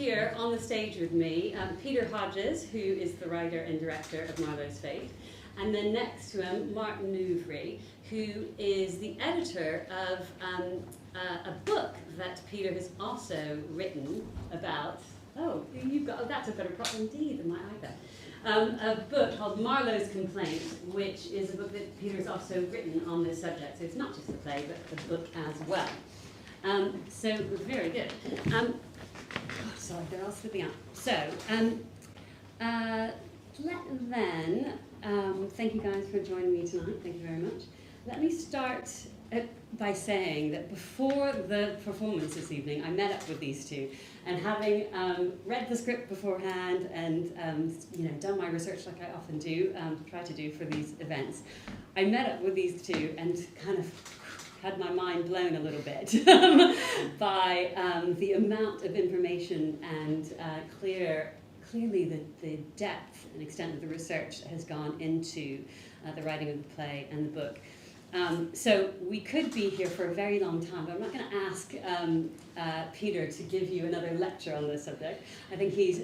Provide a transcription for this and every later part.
here on the stage with me Peter Hodges, who is the writer and director of Marlowe's Fate, and then next to him Martin Ouvry, who is the editor of a book that Peter has also written about. Oh, that's a better plot indeed than my iPad. A book called Marlowe's Complaint, which is a book that Peter has also written on this subject. So it's not just a play, but a book as well. So very good. Sorry, they're all slipping out. So thank you guys for joining me tonight. Thank you very much. Let me start by saying that before the performance this evening, I met up with these two, and having read the script beforehand and done my research like I often do, try to do for these events, I met up with these two and kind of had my mind blown a little bit by the amount of information and clearly the depth and extent of the research that has gone into the writing of the play and the book. So we could be here for a very long time, but I'm not going to ask Peter to give you another lecture on this subject. I think he's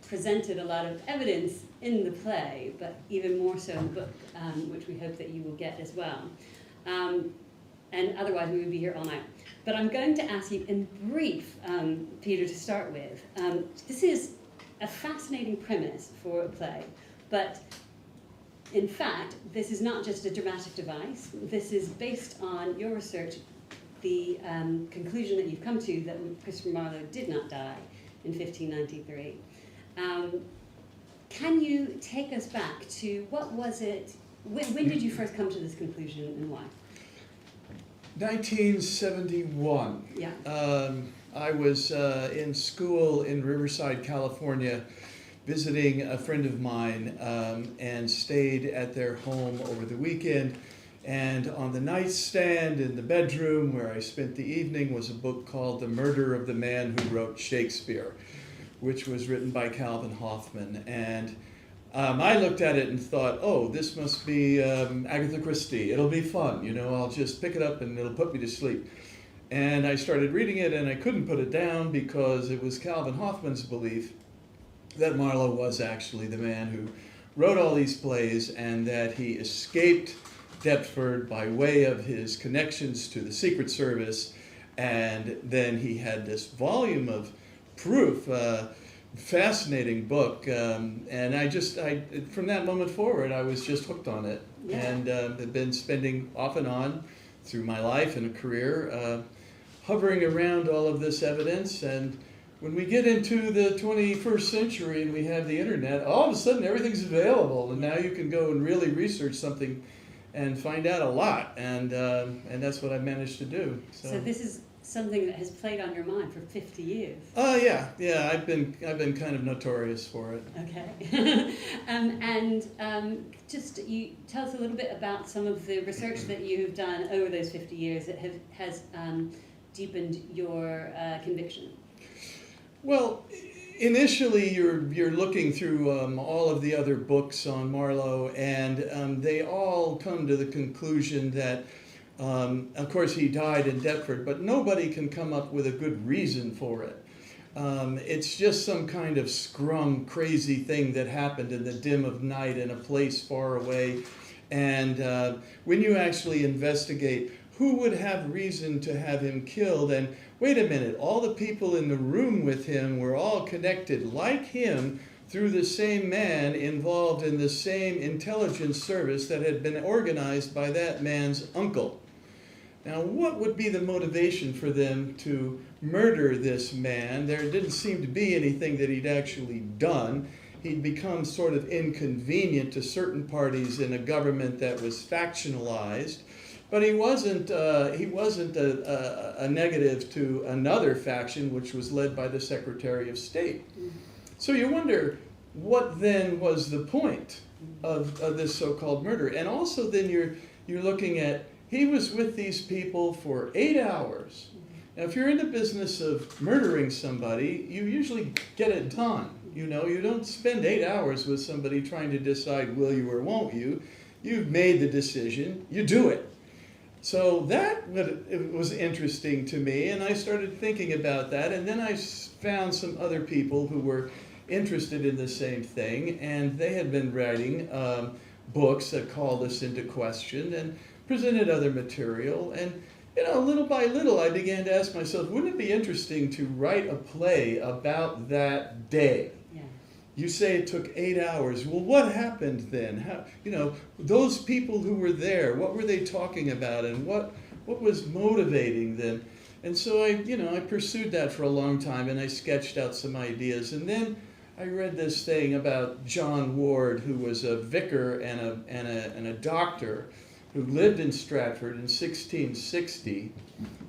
presented a lot of evidence in the play, but even more so in the book, which we hope that you will get as well. And otherwise we would be here all night. But I'm going to ask you in brief, Peter, to start with. This is a fascinating premise for a play, but in fact, this is not just a dramatic device. This is based on your research, the conclusion that you've come to that Christopher Marlowe did not die in 1593. Can you take us back to what was it, when did you first come to this conclusion and why? 1971. Yeah. I was in school in Riverside, California, visiting a friend of mine, and stayed at their home over the weekend. And on the nightstand in the bedroom where I spent the evening was a book called The Murder of the Man Who Wrote Shakespeare, which was written by Calvin Hoffman. And I looked at it and thought, oh, this must be Agatha Christie. It'll be fun, I'll just pick it up and it'll put me to sleep. And I started reading it and I couldn't put it down because it was Calvin Hoffman's belief that Marlowe was actually the man who wrote all these plays and that he escaped Deptford by way of his connections to the Secret Service. And then he had this volume of proof, fascinating book, and I from that moment forward I was just hooked on it. Yeah. And have been spending off and on through my life and a career hovering around all of this evidence. And when we get into the 21st century and we have the internet, all of a sudden everything's available, and now you can go and really research something and find out a lot, and that's what I managed to do. So this is something that has played on your mind for 50 years. Yeah. I've been kind of notorious for it. Okay. Just you tell us a little bit about some of the research that you've done over those 50 years that has deepened your conviction. Well, initially you're looking through all of the other books on Marlowe, and they all come to the conclusion that of course, he died in Deptford, but nobody can come up with a good reason for it. It's just some kind of scrum, crazy thing that happened in the dim of night in a place far away. And when you actually investigate who would have reason to have him killed, and wait a minute, all the people in the room with him were all connected like him through the same man involved in the same intelligence service that had been organized by that man's uncle. Now, what would be the motivation for them to murder this man? There didn't seem to be anything that he'd actually done. He'd become sort of inconvenient to certain parties in a government that was factionalized, but he wasn't a negative to another faction, which was led by the Secretary of State. So you wonder, what then was the point of this so-called murder? And also then you're looking at, he was with these people for 8 hours. Now, if you're in the business of murdering somebody, you usually get it done. You don't spend 8 hours with somebody trying to decide will you or won't you. You've made the decision, you do it. So it was interesting to me, and I started thinking about that, and then I found some other people who were interested in the same thing, and they had been writing books that called us into question and presented other material. And little by little, I began to ask myself, wouldn't it be interesting to write a play about that day? Yeah. You say it took 8 hours. Well, what happened then? How, those people who were there, what were they talking about, and what was motivating them? And so I pursued that for a long time, and I sketched out some ideas. And then I read this thing about John Ward, who was a vicar and a doctor who lived in Stratford in 1660.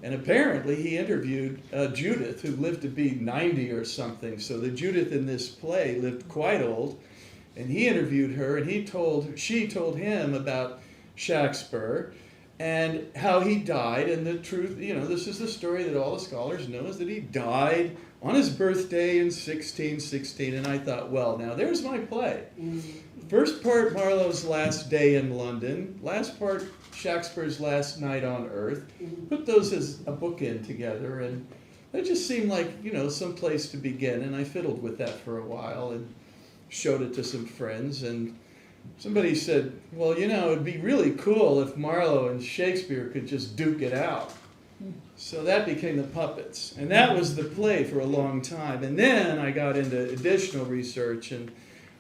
And apparently he interviewed Judith, who lived to be 90 or something. So the Judith in this play lived quite old. And he interviewed her, and she told him about Shakespeare and how he died. And the truth, this is the story that all the scholars know, is that he died on his birthday in 1616. And I thought, well, now there's my play. First part, Marlowe's last day in London. Last part, Shakespeare's last night on Earth. Put those as a bookend together, and it just seemed like, some place to begin. And I fiddled with that for a while and showed it to some friends. And somebody said, well, it'd be really cool if Marlowe and Shakespeare could just duke it out. So that became The Puppets. And that was the play for a long time. And then I got into additional research, and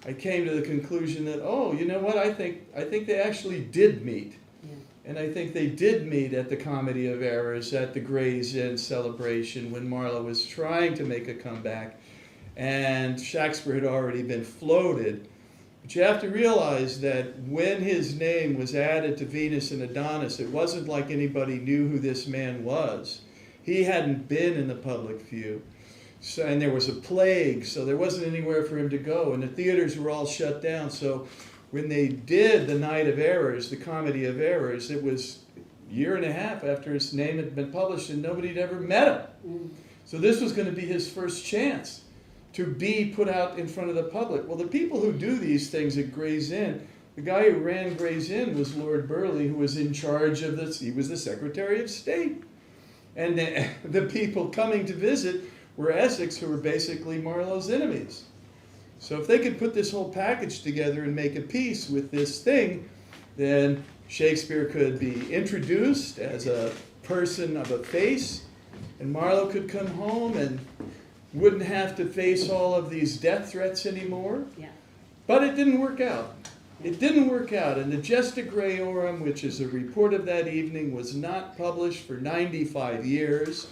I came to the conclusion that, I think they actually did meet. Yeah. And I think they did meet at the Comedy of Errors, at the Gray's Inn celebration, when Marlowe was trying to make a comeback, and Shakespeare had already been floated. But you have to realize that when his name was added to Venus and Adonis, it wasn't like anybody knew who this man was. He hadn't been in the public view. So, and there was a plague, so there wasn't anywhere for him to go, and the theaters were all shut down. So when they did the Night of Errors, the Comedy of Errors, it was a year and a half after his name had been published, and nobody had ever met him. So this was going to be his first chance to be put out in front of the public. Well, the people who do these things at Gray's Inn, the guy who ran Gray's Inn was Lord Burleigh, who was in charge of this. He was the Secretary of State. And the people coming to visit were Essex, who were basically Marlowe's enemies. So if they could put this whole package together and make a piece with this thing, then Shakespeare could be introduced as a person of a face, and Marlowe could come home and wouldn't have to face all of these death threats anymore. Yeah. But it didn't work out. It didn't work out, and the Gesta Grayorum, which is a report of that evening, was not published for 95 years,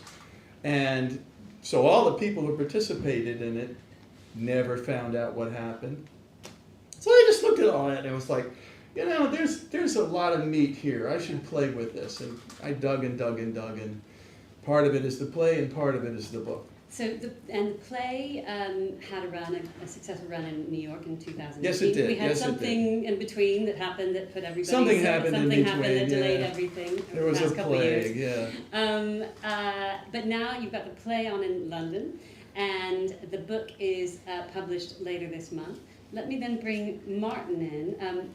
and so all the people who participated in it never found out what happened. So I just looked at all that, and I was like, there's a lot of meat here. I should play with this, and I dug and dug and dug, and part of it is the play, and part of it is the book. So the play had a successful run in New York in 2018. Yes, it did. We had something in between that happened that put everybody. Something happened in between. That delayed everything. There was a plague. Yeah. But now you've got the play on in London, and the book is published later this month. Let me then bring Martin in.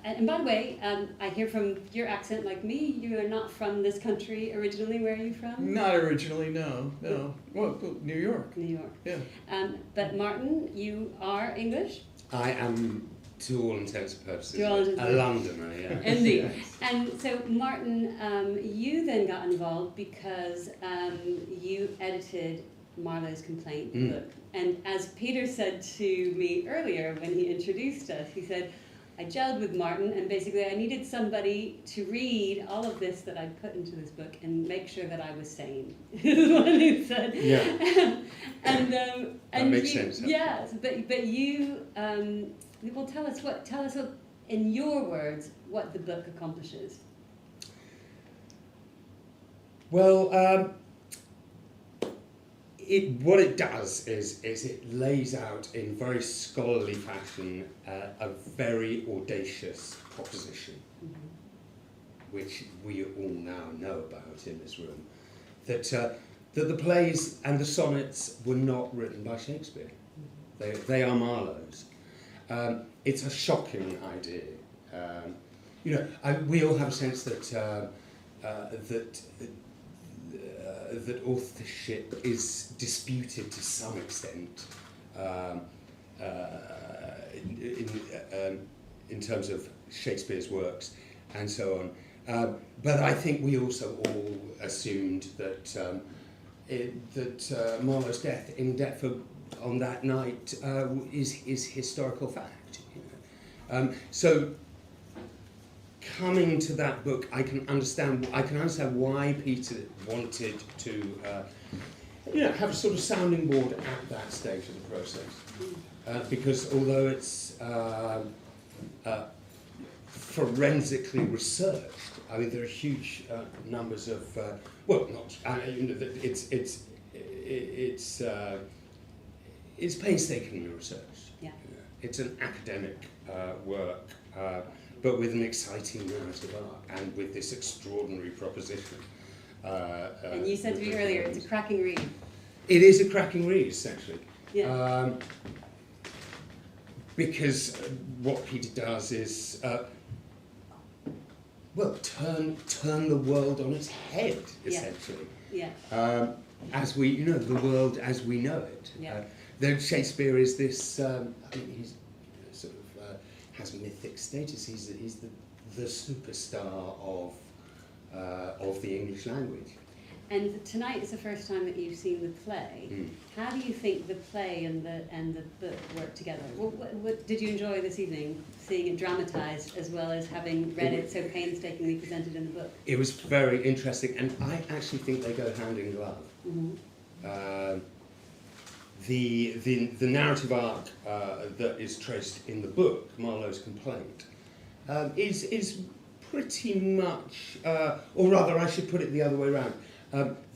And by the way, I hear from your accent, like me, you are not from this country originally. Where are you from? Not originally, no. Well, New York. New York. Yeah. But Martin, you are English? I am, to all intents and purposes, a Londoner, yeah. Indeed. And so, Martin, you then got involved because you edited Marlowe's Complaint book. And as Peter said to me earlier when he introduced us, he said, I gelled with Martin, and basically I needed somebody to read all of this that I'd put into this book and make sure that I was sane, is what he said. Yeah. That makes sense. Yes, but you, well, tell us what, in your words, what the book accomplishes. Well, what it does is it lays out in very scholarly fashion a very audacious proposition, which we all now know about in this room, that the plays and the sonnets were not written by Shakespeare. They are Marlowe's. It's a shocking idea. We all have a sense that that authorship is disputed to some extent in terms of Shakespeare's works and so on. But I think we also all assumed that Marlowe's death in Deptford on that night is historical fact. You know? So coming to that book, I can understand why Peter wanted to have a sort of sounding board at that stage of the process, because although it's forensically researched, I mean there are huge numbers of it's painstakingly researched. Yeah. It's an academic work. But with an exciting narrative arc and with this extraordinary proposition. And you said to me earlier, it's a cracking read. It is a cracking read, essentially. Yeah. Because what Peter does is, turn the world on its head, essentially. Yeah. As we, the world as we know it. Yeah. Then Shakespeare is this, he's sort of, has mythic status. He's the superstar of the English language. And tonight is the first time that you've seen the play. How do you think the play and the book work together? What did you enjoy this evening, seeing it dramatised as well as having read it so painstakingly presented in the book? It was very interesting, and I actually think they go hand in glove. Mm-hmm. The narrative arc that is traced in the book, Marlowe's Complaint, is pretty much, or rather I should put it the other way around,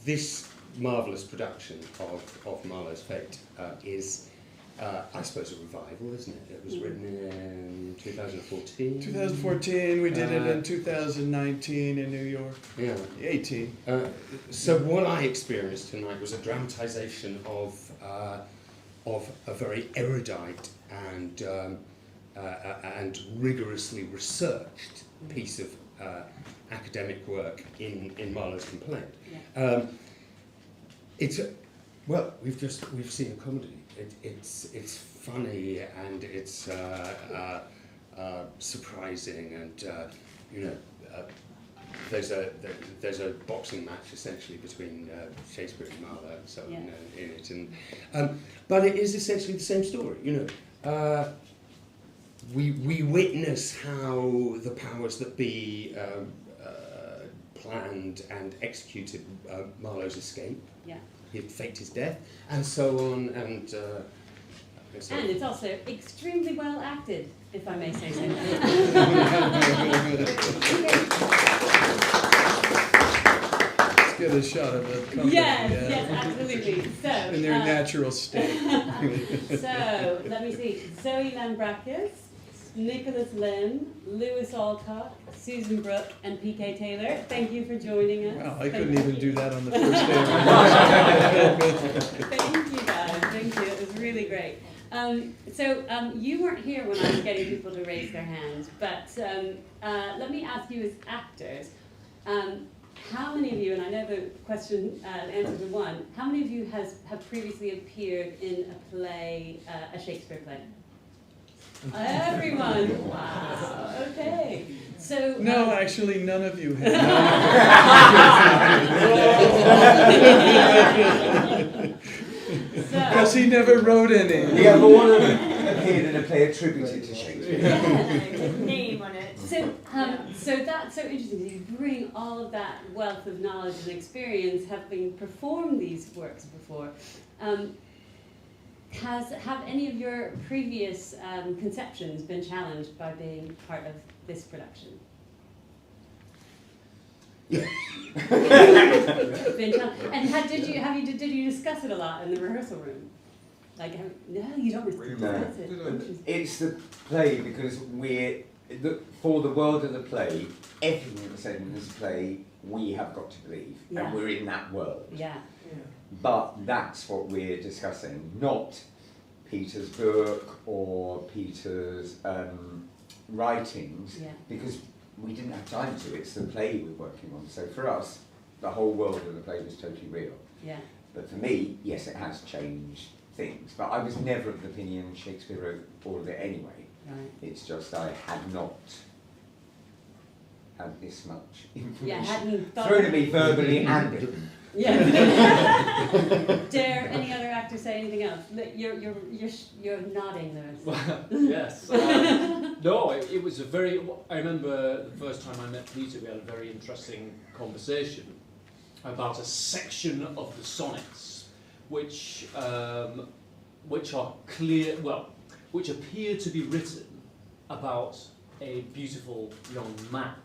this marvellous production of Marlowe's Fate is, I suppose, a revival, isn't it? It was written in 2014. 2014, we did it in 2019 in New York. Yeah. 18. So what I experienced tonight was a dramatisation of a very erudite and rigorously researched piece of academic work in Marlowe's Complaint. Yeah. We've seen a comedy. It's funny and it's surprising and there's a boxing match essentially between Shakespeare and Marlowe and so on in it, and but it is essentially the same story. We witness how the powers that be planned and executed Marlowe's escape. Yeah. He faked his death and so on, and it's also extremely well acted, if I may say so. Let's get a shot of the company. Yes, absolutely. So, in their natural state. So, let me see. Zoe Lambrakis, Nicholas Limm, Lewis Allcock, Susan Brooke, and P.K. Taylor. Thank you for joining us. Wow, I couldn't even do that on the first day. Thank you, guys. Thank you. It was really great. You weren't here when I was getting people to raise their hands, but let me ask you as actors, how many of you, and I know the question answer to one, how many of you have previously appeared in a play, a Shakespeare play? Everyone! Wow, okay. So No, actually, none of you have. Because he never wrote any. We have all appeared in a play attributed to Shakespeare. Yeah. Name on it. So that's so interesting. You bring all of that wealth of knowledge and experience, having performed these works before. Have any of your previous conceptions been challenged by being part of this production? Yeah. And did you discuss it a lot in the rehearsal room? Like, no, you don't discuss it. It's the play because for the world of the play, everything that's said in this play, we have got to believe, and we're in that world. Yeah. But that's what we're discussing, not Peter's book or Peter's writings, because we didn't have time to. It's the play we're working on. So for us, the whole world of the play was totally real. Yeah. But for me, yes, it has changed things. But I was never of the opinion Shakespeare wrote all of it anyway. Right. It's just I had not had this much information Yeah, hadn't thought. thrown at me verbally and written. Yeah. Dare any other actor say anything else? You're nodding, Lewis. Well, yes. No, it was a very. I remember the first time I met Peter, we had a very interesting conversation about a section of the sonnets, which are clear. Well, which appear to be written about a beautiful young man.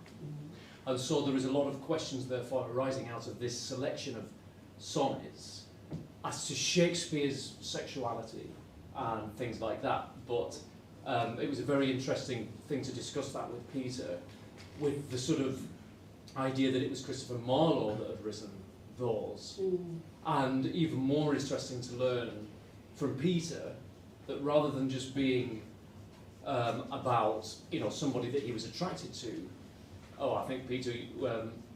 And so there is a lot of questions, therefore, arising out of this selection of sonnets as to Shakespeare's sexuality and things like that. But it was a very interesting thing to discuss that with Peter, with the sort of idea that it was Christopher Marlowe that had written those. And even more interesting to learn from Peter that rather than just being about somebody that he was attracted to, I think Peter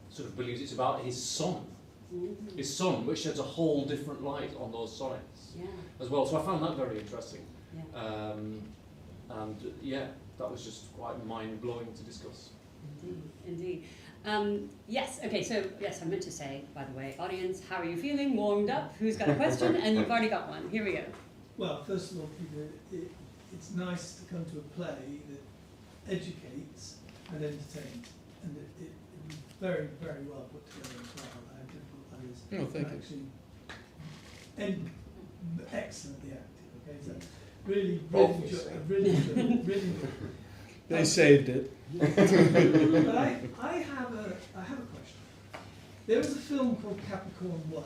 sort of believes it's about his son. His son, which sheds a whole different light on those sonnets as well. So I found that very interesting. Yeah. And that was just quite mind-blowing to discuss. Indeed. Yes, okay, so yes, I meant to say, by the way, audience, how are you feeling? Warmed up? Who's got a question? And you've already got one. Here we go. Well, first of all, Peter, it's nice to come to a play that educates and entertains. And it was very, very well put together as well. I have difficult others. Oh, thank you. Actually, and excellently acted. Okay, so really, Obviously. really. They saved it. But I have a question. There was a film called Capricorn 1,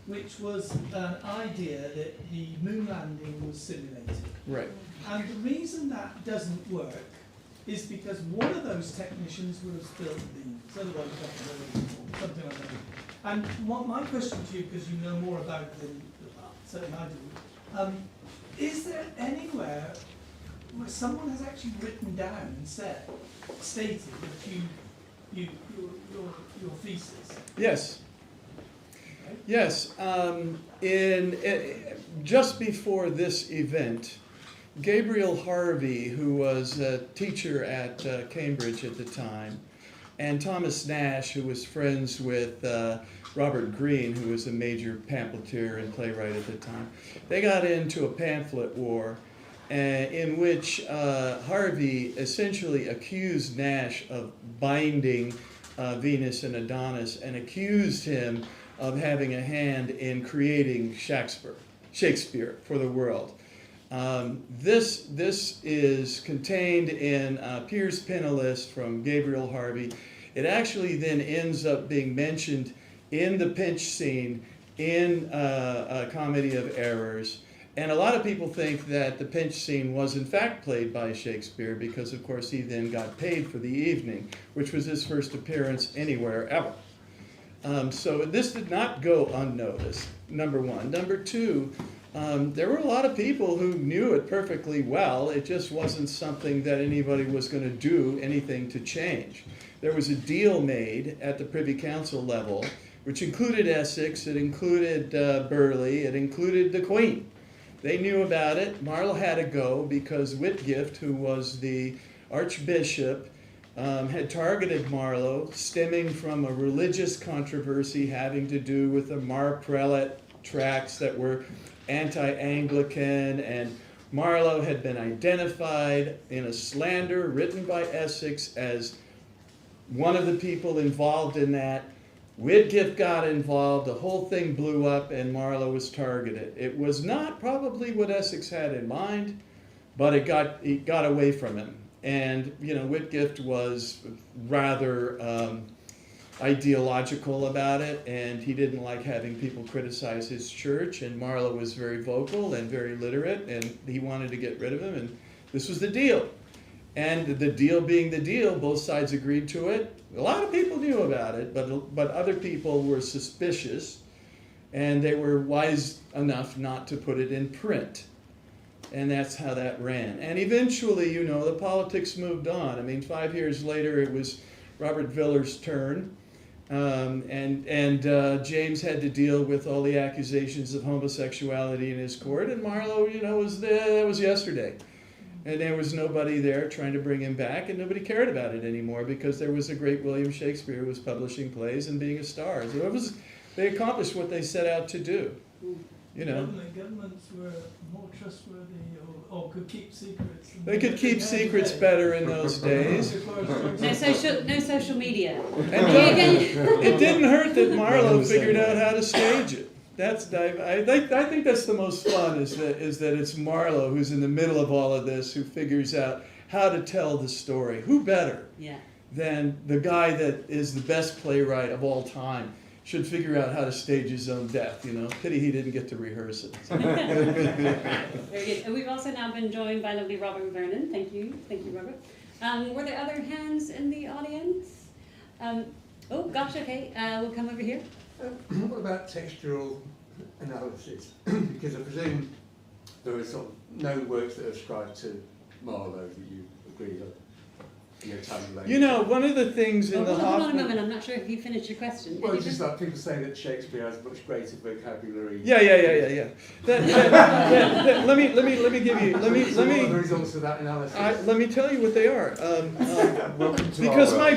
which was an idea that the moon landing was simulated. Right. And the reason that doesn't work is because one of those technicians would have spilled the beans, otherwise something like that. And what my question to you, because you know more about it than certainly I do, is there anywhere where someone has actually written down and stated that your thesis? Yes. Okay. Yes. Just before this event, Gabriel Harvey, who was a teacher at Cambridge at the time, and Thomas Nash, who was friends with Robert Greene, who was a major pamphleteer and playwright at the time, they got into a pamphlet war in which Harvey essentially accused Nash of binding Venus and Adonis and accused him of having a hand in creating Shakespeare for the world. This is contained in Piers Penniless from Gabriel Harvey. It actually then ends up being mentioned in the pinch scene in A Comedy of Errors. And a lot of people think that the pinch scene was in fact played by Shakespeare because, of course, he then got paid for the evening, which was his first appearance anywhere ever. So this did not go unnoticed, number one. Number two, there were a lot of people who knew it perfectly well. It just wasn't something that anybody was going to do anything to change. There was a deal made at the Privy Council level, which included Essex, it included Burleigh, it included the Queen. They knew about it. Marlowe had to go because Whitgift, who was the Archbishop, had targeted Marlowe, stemming from a religious controversy having to do with the Mar Prelate tracts that were anti-Anglican, and Marlowe had been identified in a slander written by Essex as one of the people involved in that. Whitgift got involved, the whole thing blew up, and Marlowe was targeted. It was not probably what Essex had in mind, but it got away from him. And, Whitgift was rather ideological about it, and he didn't like having people criticize his church, and Marlowe was very vocal and very literate, and he wanted to get rid of him, and this was the deal. And the deal being the deal, both sides agreed to it. A lot of people knew about it, but other people were suspicious, and they were wise enough not to put it in print. And that's how that ran. And eventually, you know, the politics moved on. I mean, 5 years later, it was Robert Villar's turn. James had to deal with all the accusations of homosexuality in his court. And Marlowe, you know, that was yesterday. And there was nobody there trying to bring him back, and nobody cared about it anymore because there was a great William Shakespeare who was publishing plays and being a star. So they accomplished what they set out to do. You know. Governments were more trustworthy or could keep secrets. They could keep secrets better in those days. No social media. And it didn't hurt that Marlowe figured out how to stage it. I think that's the most fun is that it's Marlowe who's in the middle of all of this, who figures out how to tell the story. Who better than the guy that is the best playwright of all time should figure out how to stage his own death, you know. Pity he didn't get to rehearse it. Very good. And we've also now been joined by lovely Robert Vernon. Thank you, Robert. Were there other hands in the audience? Oh gosh, okay, we'll come over here. What about textual analysis? Because I presume there are sort of no works that are ascribed to Marlowe that you agree on. You know, one of the things in the Hold on a Hoffman... moment, I'm not sure if you finished your question. Well, it's just like people say that Shakespeare has much greater vocabulary. Yeah. Let me give you... What are the results of that analysis? Let me tell you what they are. Welcome to because our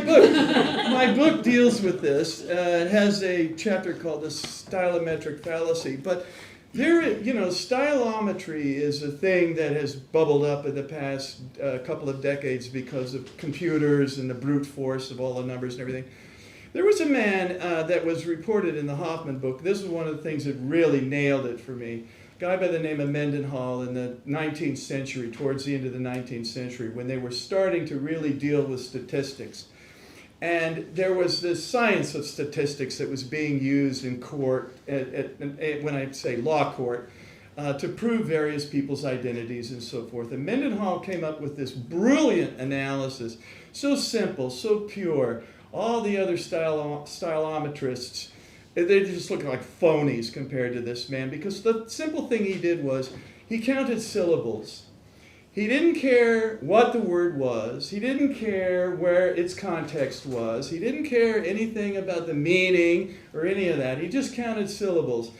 my book deals with this. It has a chapter called the Stylometric Fallacy. But stylometry is a thing that has bubbled up in the past couple of decades because of computers and the brute force of all the numbers and everything. There was a man that was reported in the Hoffman book. This was one of the things that really nailed it for me. A guy by the name of Mendenhall in the 19th century, towards the end of the 19th century, when they were starting to really deal with statistics. And there was this science of statistics that was being used in court, when I say law court, to prove various people's identities and so forth. And Mendenhall came up with this brilliant analysis, so simple, so pure. All the other stylometrists, they just look like phonies compared to this man, because the simple thing he did was he counted syllables. He didn't care what the word was. He didn't care where its context was. He didn't care anything about the meaning or any of that. He just counted syllables.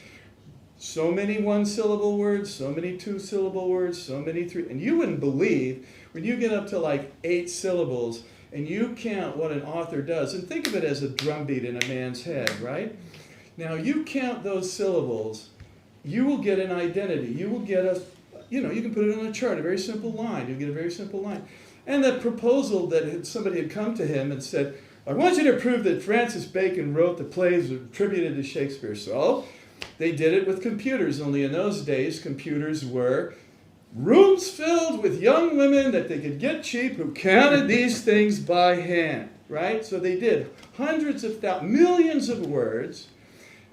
So many one-syllable words, so many two-syllable words, so many three. And you wouldn't believe when you get up to like 8 syllables and you count what an author does. And think of it as a drumbeat in a man's head, right? Now you count those syllables, you will get an identity. You will get you can put it on a chart, a very simple line. You'll get a very simple line. And the proposal that somebody had come to him and said, I want you to prove that Francis Bacon wrote the plays attributed to Shakespeare. So they did it with computers, only in those days computers were rooms filled with young women that they could get cheap who counted these things by hand, right? So they did hundreds of millions of words,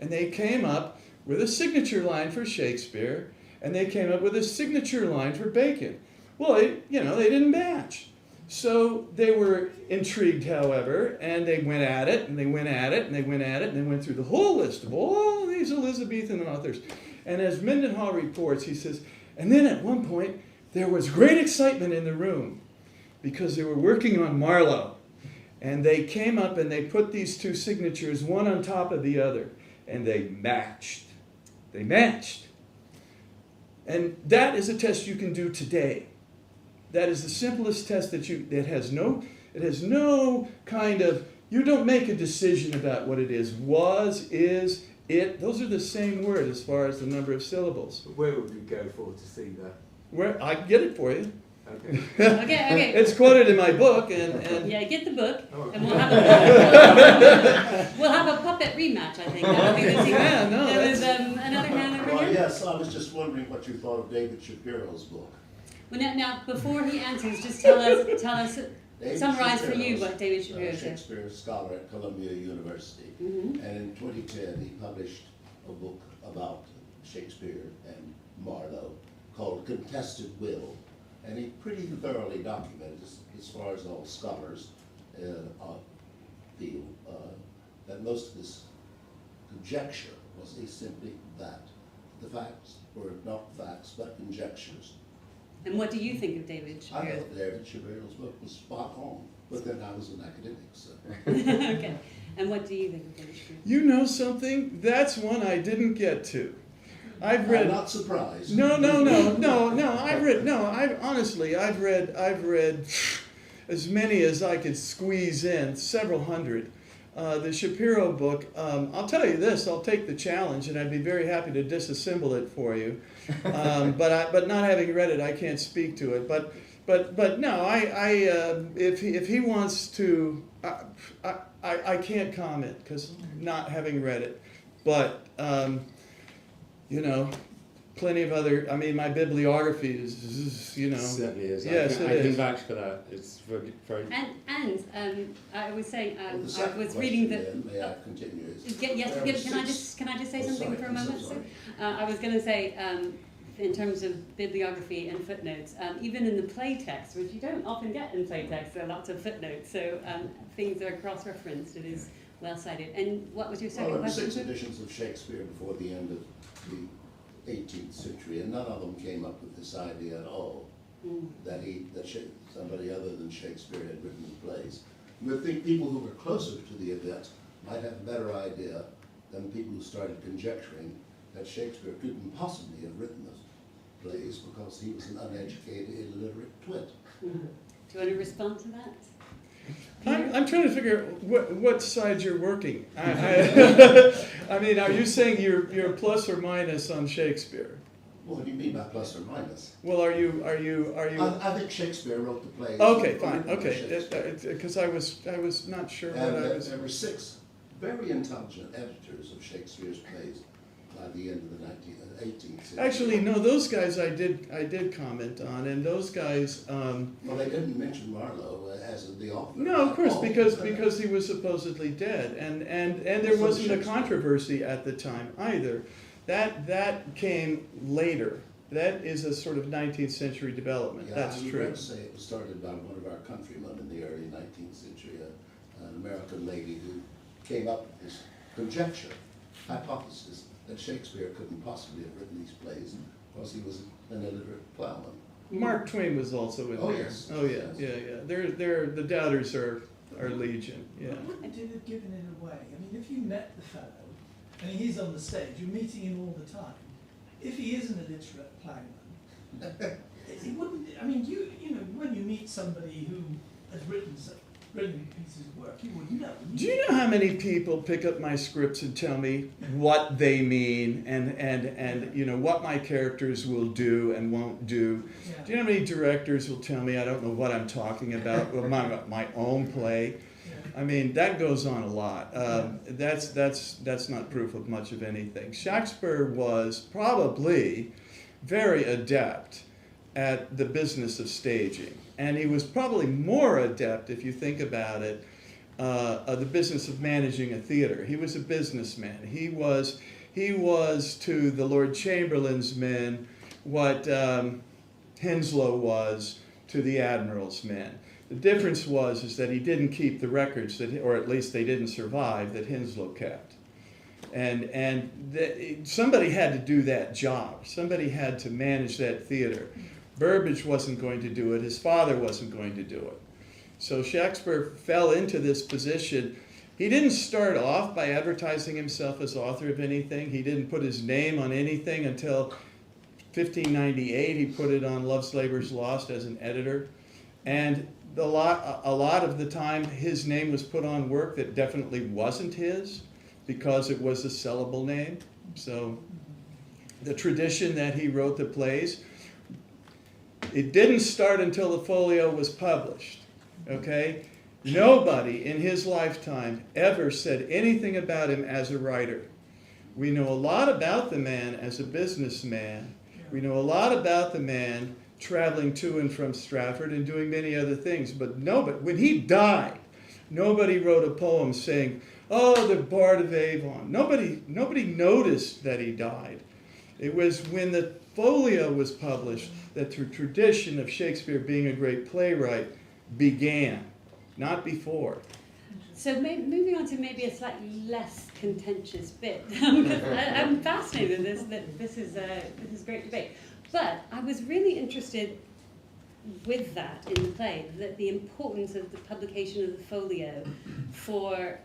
and they came up with a signature line for Shakespeare, and they came up with a signature line for Bacon. Well, they didn't match. So they were intrigued, however, and they went at it, and they went at it, and they went at it, and they went through the whole list of all these Elizabethan authors. And as Mendenhall reports, he says, and then at one point, there was great excitement in the room because they were working on Marlowe. And they came up and they put these two signatures, one on top of the other, and they matched. They matched. And that is a test you can do today. That is the simplest test that has no kind of, you don't make a decision about what it is. Was, is, it, those are the same word as far as the number of syllables. But where would we go for to see that? Where I can get it for you. Okay. Okay. It's quoted in my book, and Yeah, get the book, Oh. and we'll have a puppet rematch, I think. That'll be the Yeah, no, There was that's- another hand over Well, here. yes, I was just wondering what you thought of David Shapiro's book. Well, now, before he answers, just tell us, David summarize for you Shapiro's, what David Shapiro said. Shakespeare scholar at Columbia University. Mhm. And in 2010, he published a book about Shakespeare and Marlowe called Contested Will. And he pretty thoroughly documented, as far as all scholars feel, that most of this conjecture was simply that the facts were not facts but conjectures, And what do you think of David I Shapiro? thought David Shapiro's book was spot on, but then I was an academic, so. Okay. And what do you think of David Shapiro? You know something? That's one I didn't get to. I've I'm read. not surprised. No. I've read as many as I could squeeze in, several hundred. The Shapiro book. I'll tell you this. I'll take the challenge, and I'd be very happy to disassemble it for you. But not having read it, I can't speak to it. But no. If he wants to, I can't comment because not having read it. But you know, plenty of other. I mean, my bibliography is you know. Certainly is. Yes, I it can is. vouch for that. It's very, very. And I was saying Well, the I second was question reading the. then, may I continue? Yes. There are Can I just say Oh, something sorry, for a I'm so moment? sorry. I was going to say, in terms of bibliography and footnotes, even in the play text, which you don't often get in play text, there are lots of footnotes. So things are cross-referenced. It is well cited. And what was your second Well, there were question? 6 editions of Shakespeare before the end of the 18th century, and none of them came up with this idea at all that somebody other than Shakespeare had written the plays. You would think people who were closer to the event might have a better idea than people who started conjecturing that Shakespeare couldn't possibly have written the plays because he was an uneducated, illiterate twit. Do you want to respond to that? I'm trying to figure out what side you're working. I mean, are you saying you're plus or minus on Shakespeare? What do you mean by plus or minus? Well, are you? I think Shakespeare wrote the plays. Okay, fine. Written by Okay, Shakespeare. because I was not sure what And I was. there were 6 very intelligent editors of Shakespeare's plays by the end of the 18th century. Actually, no, those guys I did comment on, and those guys. Well, they didn't mention Marlowe as the author. No, of course, Oh, because he was supposedly dead, and there So wasn't a Shakespeare. controversy at the time either. That came later. That is a sort of 19th century development. Yeah, That's I would true. rather say it was started by one of our countrymen in the early 19th century, an American lady who came up with this conjecture, hypothesis, that Shakespeare couldn't possibly have written these plays because he was an illiterate plowman. Mark Twain was also in Oh, there. yes. Oh yeah, Yes. yeah. The doubters are legion. Yeah. What would you have given in a way? I mean, if you met the fellow, and he's on the stage, you're meeting him all the time. If he is an illiterate plowman, he wouldn't. I mean, you know, when you meet somebody who has written brilliant pieces of work, you wouldn't know. Do you know how many people pick up my scripts and tell me what they mean and you know what my characters will do and won't do? Yeah. Do you know how many directors will tell me I don't know what I'm talking about my own play? Yeah. I mean, that goes on a lot. That's not proof of much of anything. Shakespeare was probably very adept at the business of staging. And he was probably more adept, if you think about it, of the business of managing a theater. He was a businessman. He was to the Lord Chamberlain's men what Henslow was to the admiral's men. The difference is that he didn't keep the records or at least they didn't survive, that Henslow kept. And somebody had to do that job. Somebody had to manage that theater. Burbage wasn't going to do it. His father wasn't going to do it. So Shakespeare fell into this position. He didn't start off by advertising himself as author of anything. He didn't put his name on anything until 1598. He put it on Love's Labour's Lost as an editor. And a lot of the time, his name was put on work that definitely wasn't his because it was a sellable name. So the tradition that he wrote the plays, it didn't start until the folio was published, okay? Nobody in his lifetime ever said anything about him as a writer. We know a lot about the man as a businessman. We know a lot about the man traveling to and from Stratford and doing many other things. But when he died, nobody wrote a poem saying, "Oh, the Bard of Avon." Nobody noticed that he died. It was when the folio was published that the tradition of Shakespeare being a great playwright began, not before. So moving on to maybe a slightly less contentious bit. I'm fascinated in this. That this is great debate. But I was really interested with that in the play, that the importance of the publication of the folio for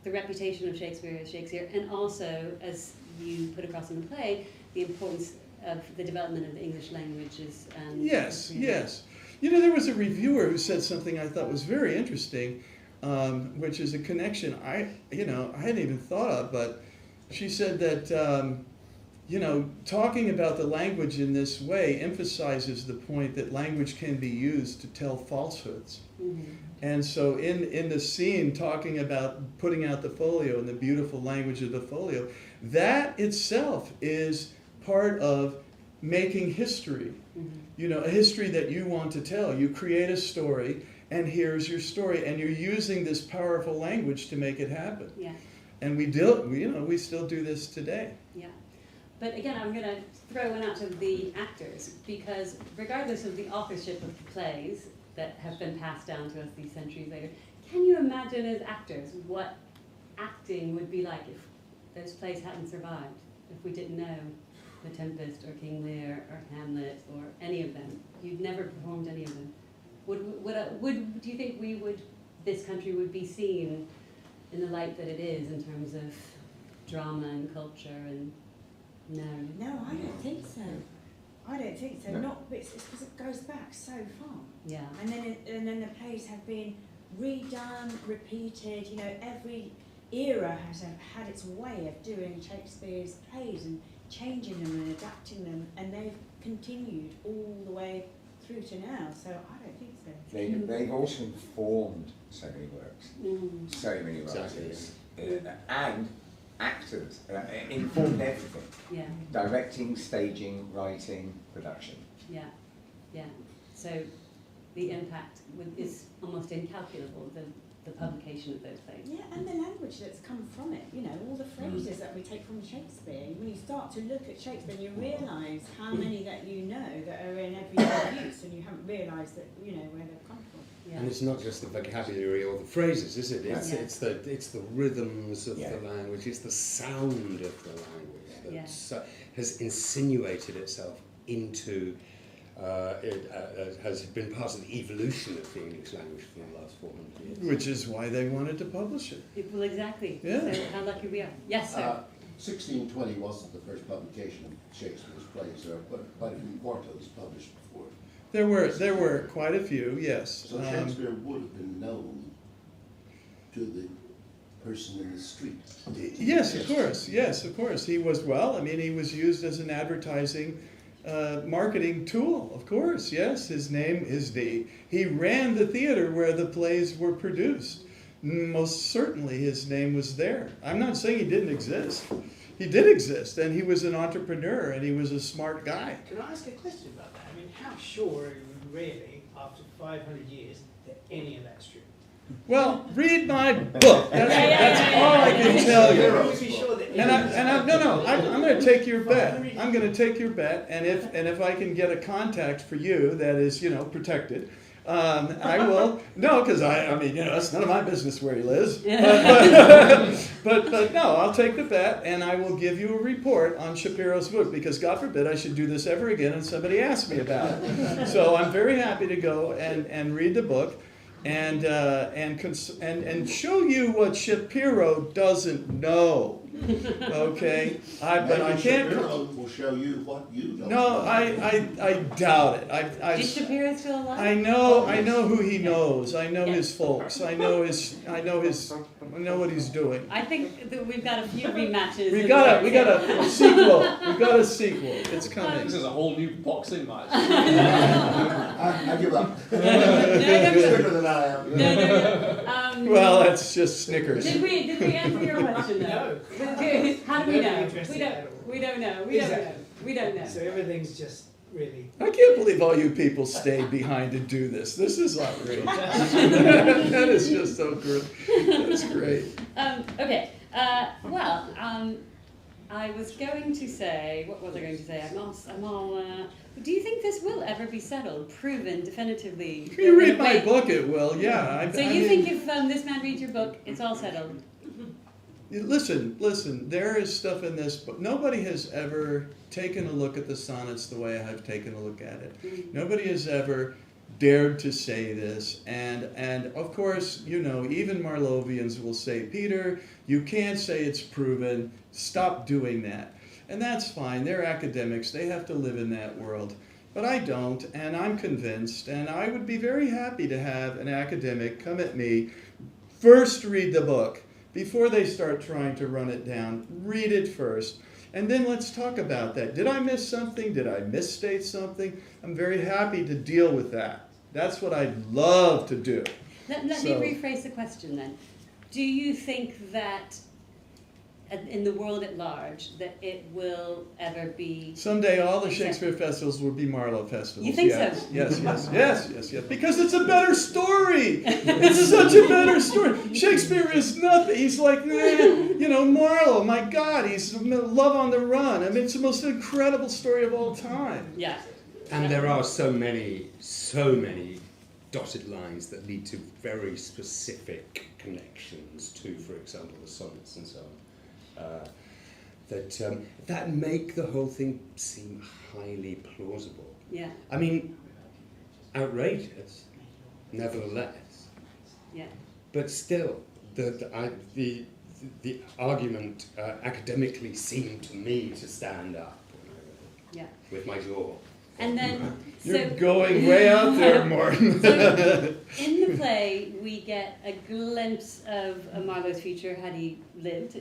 the reputation of Shakespeare as Shakespeare, and also, as you put across in the play, the importance of the development of the English languages. Yes, yes. You know, there was a reviewer who said something I thought was very interesting, which is a connection I hadn't even thought of, but she said that, talking about the language in this way emphasizes the point that language can be used to tell falsehoods. Mm-hmm. And so in the scene, talking about putting out the folio and the beautiful language of the folio, that itself is part of making history. Mm-hmm. You know, a history that you want to tell. You create a story, and here's your story, and you're using this powerful language to make it happen. Yeah. And we still do this today. Yeah. But again, I'm going to throw one out to the actors, because regardless of the authorship of the plays that have been passed down to us these centuries later, can you imagine as actors what acting would be like if those plays hadn't survived, if we didn't know The Tempest or King Lear or Hamlet or any of them? You'd never performed any of them. Do you think this country would be seen in the light that it is in terms of drama and culture and narrative? No, I don't think so. I don't think so. No. It's because it goes back so far. Yeah. And then the plays have been redone, repeated. You know, every era has had its way of doing Shakespeare's plays and changing them and adapting them, and they've continued all the way through to now. So I don't think so. They've also informed so many works, so many writers, and actors, informed everything. Yeah. Directing, staging, writing, production. Yeah. Yeah. So the impact is almost incalculable, the publication of those plays. Yeah, and the language that's come from it, you know, all the phrases that we take from Shakespeare. When you start to look at Shakespeare, you realise how many that you know that are in everyday use, and you haven't realised that, you know, where they've come from. Yeah. And it's not just the vocabulary or the phrases, is it? Yeah. It's the rhythms of Yeah. the language. It's the sound of the language that Yeah. has insinuated itself into. It has been part of the evolution of the English language for the last 400 years. Which is why they wanted to publish it. Well, exactly. Yeah. So how lucky we are. Yes, sir. 1620 wasn't the first publication of Shakespeare's plays. There are quite a few quartos published before. There were quite a few, yes. So Shakespeare would have been known to the person in the street. Yes, of course. Yes, of course. He was, he was used as an advertising marketing tool, of course. Yes, his name is he ran the theater where the plays were produced. Most certainly his name was there. I'm not saying he didn't exist. He did exist, and he was an entrepreneur, and he was a smart guy. Can I ask a question about that? I mean, how sure are you really, after 500 years, that any of that's true? Well, read my book. That's all I can tell you. I'm going to take your bet. I'm going to take your bet, and if I can get a contact for you that is, protected, I will. No, because it's none of my business where he lives. But no, I'll take the bet, and I will give you a report on Shapiro's book, because God forbid I should do this ever again and somebody asks me about it. So I'm very happy to go and read the book. And show you what Shapiro doesn't know. Okay, but I can't. Shapiro will show you what you don't. No, I doubt it. Is Shapiro still alive? I know who he knows. I know his folks. I know what he's doing. I think that we've got a few rematches. We got a sequel. We got a sequel. It's coming. This is a whole new boxing match. I give up. No. Quicker than I am. No. Well, that's just Snickers. Did we answer your question though? No. How do we know? Interested We don't know. We don't know. So everything's just really... I can't believe all you people stayed behind to do this. This is outrageous. That is just so good. That's great. Okay. I was going to say, what was I going to say? I'm all. Do you think this will ever be settled, proven definitively? If you read my book, it will. Yeah. So you think if this man reads your book, it's all settled? Listen, there is stuff in this book. Nobody has ever taken a look at the sonnets the way I've taken a look at it. Nobody has ever dared to say this, and of course, you know, even Marlovians will say, Peter, you can't say it's proven, stop doing that. And that's fine, they're academics, they have to live in that world. But I don't, and I'm convinced, and I would be very happy to have an academic come at me, first read the book, before they start trying to run it down, read it first. And then let's talk about that. Did I miss something? Did I misstate something? I'm very happy to deal with that. That's what I'd love to do. Let me rephrase the question then. Do you think that in the world at large that it will ever be... Someday all the Shakespeare festivals will be Marlowe festivals. You think yes. so? Yes. Because it's a better story. It's such a better story. Shakespeare is nothing. He's like, you know, Marlowe, my God, he's Love on the Run. I mean, it's the most incredible story of all time. Yeah. And there are so many dotted lines that lead to very specific connections to, for example, the sonnets and so on. That make the whole thing seem highly plausible. Yeah. I mean, outrageous, nevertheless. Yeah. But still, the argument academically seemed to me to stand up. Yeah. With my jaw. And then, You're going way out there, Martin. So in the play, we get a glimpse of Marlowe's future had he lived,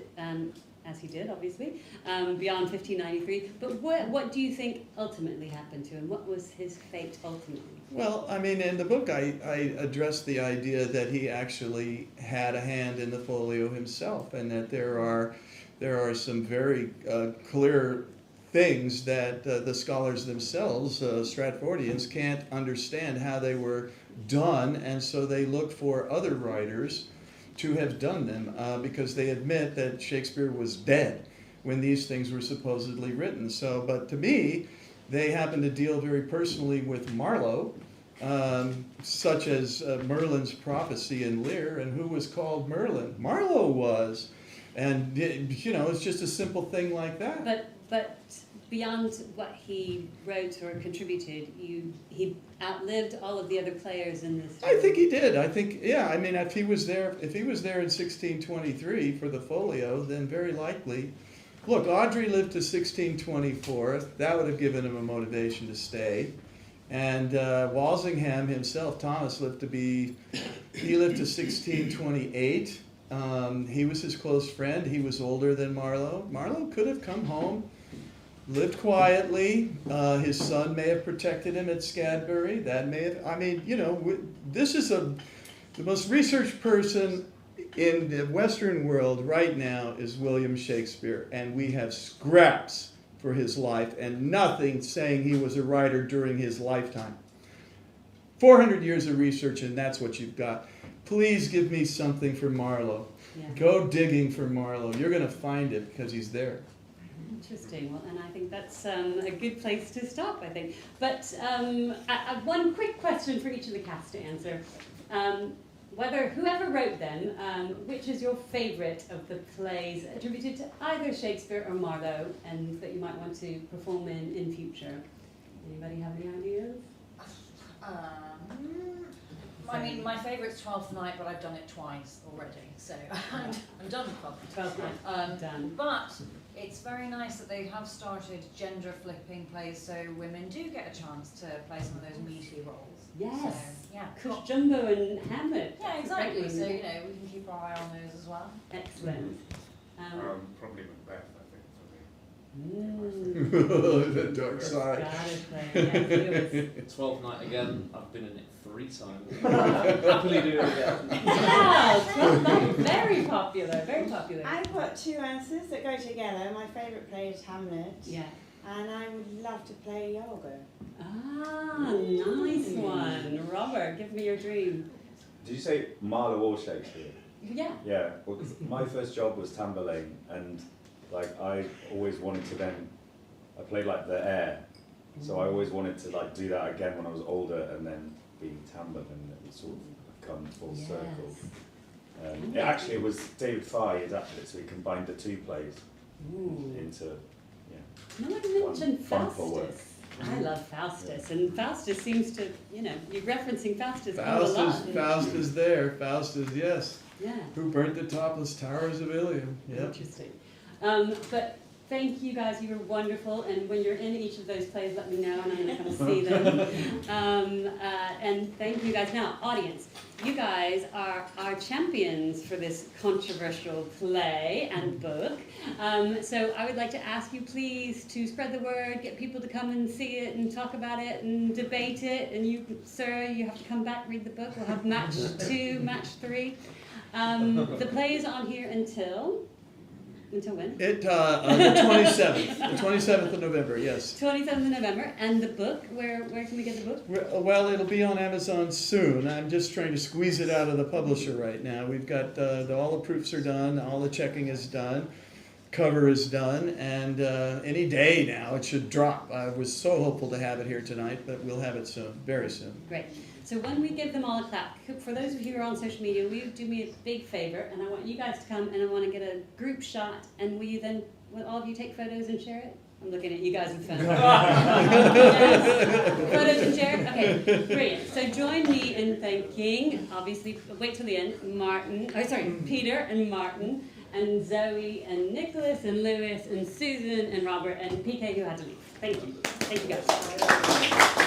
as he did, obviously, beyond 1593. But what do you think ultimately happened to him? What was his fate ultimately? Well, I mean, in the book, I addressed the idea that he actually had a hand in the folio himself, and that there are some very clear things that the scholars themselves, Stratfordians, can't understand how they were done, and so they look for other writers to have done them, because they admit that Shakespeare was dead when these things were supposedly written. So, but to me, they happen to deal very personally with Marlowe, such as Merlin's prophecy in Lear, and who was called Merlin? Marlowe was. And, you know, it's just a simple thing like that. But beyond what he wrote or contributed, he outlived all of the other players in this. I think he did. I think, yeah. I mean, if he was there in 1623 for the folio, then very likely. Look, Audrey lived to 1624. That would have given him a motivation to stay. And Walsingham himself, Thomas, lived to 1628. He was his close friend. He was older than Marlowe. Marlowe could have come home, lived quietly. His son may have protected him at Scadbury. That may have, I mean, you know, this is the most researched person in the Western world right now is William Shakespeare. And we have scraps for his life and nothing saying he was a writer during his lifetime. 400 years of research, and that's what you've got. Please give me something for Marlowe. Yeah. Go digging for Marlowe. You're going to find it because he's there. Interesting. Well, and I think that's a good place to stop, I think. But one quick question for each of the cast to answer. Whoever wrote them, which is your favourite of the plays attributed to either Shakespeare or Marlowe, and that you might want to perform in future? Anybody have any ideas? I mean, my favourite's Twelfth Night, but I've done it twice already, so I'm done with Twelfth Night. Done. But it's very nice that they have started gender-flipping plays, so women do get a chance to play some of those meaty roles. Yes. So, yeah. Cush Jumbo and Hamlet. Yeah, exactly. So, you know, we can keep our eye on those as well. Excellent. Probably Macbeth, I think, for me. The dark side. Twelfth Night again. I've been in it 3 times. Happily do it again. Wow, Twelfth Night, very popular, very popular. I've got 2 answers that go together. My favourite play is Hamlet. Yeah. And I would love to play Iago. Ah, nice one. Robert, give me your dream. Did you say Marlowe or Shakespeare? Yeah. Yeah, well, 'cause my first job was Tamburlaine, and like I always wanted to I played like the heir, so I always wanted to like do that again when I was older, and then being Tamburlaine, and it would sort of come full circle. It was David Fye adapted it, so he combined the 2 plays into No one mentioned fun for work. Faustus. I love Faustus, and Faustus seems to, you're referencing Faustus quite a lot. Faust is there. Faust is, yes. Yeah. Who burnt the topless towers of Ilium. Yep. Interesting. But thank you guys, you were wonderful, and when you're in each of those plays, let me know, and I'm going to come see them. And thank you guys. Now, audience, you guys are our champions for this controversial play and book. So I would like to ask you please to spread the word, get people to come and see it and talk about it and debate it. And you, sir, you have to come back, read the book. We'll have match 2, match 3. The play is on here until when? The 27th. The 27th of November, yes. 27th of November. And the book, where can we get the book? Well, it'll be on Amazon soon. I'm just trying to squeeze it out of the publisher right now. We've got all the proofs are done, all the checking is done, cover is done, and any day now it should drop. I was so hopeful to have it here tonight, but we'll have it soon, very soon. Great. So when we give them all a clap, for those of you who are on social media, will you do me a big favor, and I want you guys to come, and I want to get a group shot, and will all of you take photos and share it? I'm looking at you guys with photos. Yes. Photos and share? Okay, brilliant. So join me in thanking, obviously, wait till the end, Peter and Martin, and Zoe and Nicholas and Lewis and Susan and Robert and PK who had to leave. Thank you. Thank you guys.